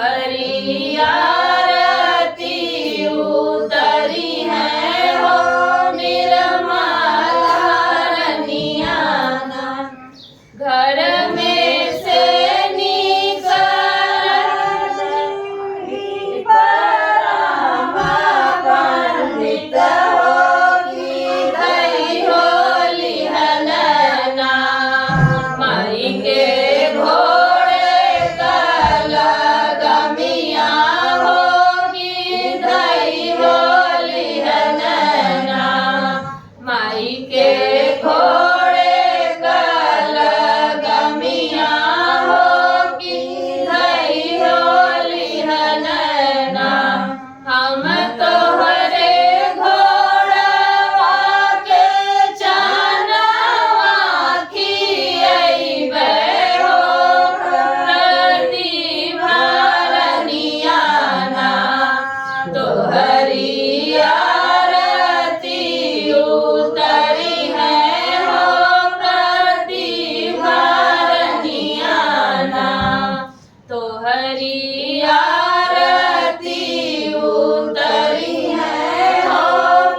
हरि आरती उतरी है हो निर्मल रनियाना। घर में से परम पंडित होगी धई होली हलना। माई के घोड़े कल गमिया होगी धई होली हलना। माई के घोड़े कल गमिया होगी धई होली हलना। हम तोहरे घोड़वा के चनवा खियैबे हो प्रतिभा रनियाना। तोहरी आरती उतरी है हो प्रतिभा रनियाना। तोहरी आरती उतरी है हो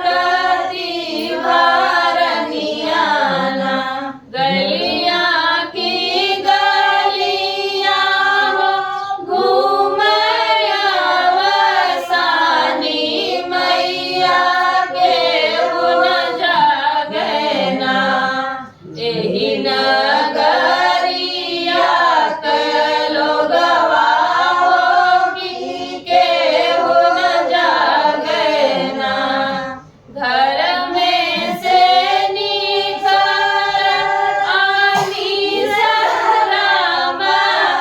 प्रतिभा रनियाना। गलियां की गलियां हो घूमया वसानी। मैया के हुन जागना। एही नगरिया के लोगवा होगी के हुन जागना। घर में से निकल आनी सहराम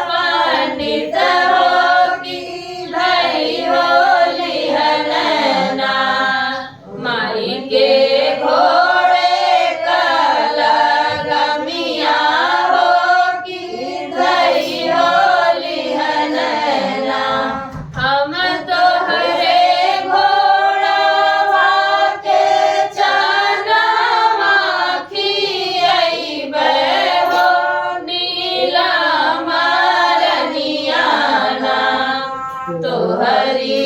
पंडित होगी धई होली हलना। माई के घोड़े कल गमिया होगी धई होली हलना। हम तोहरे घोड़वा के चनवा खियैबे हो नीलम रनियाना। तोहरी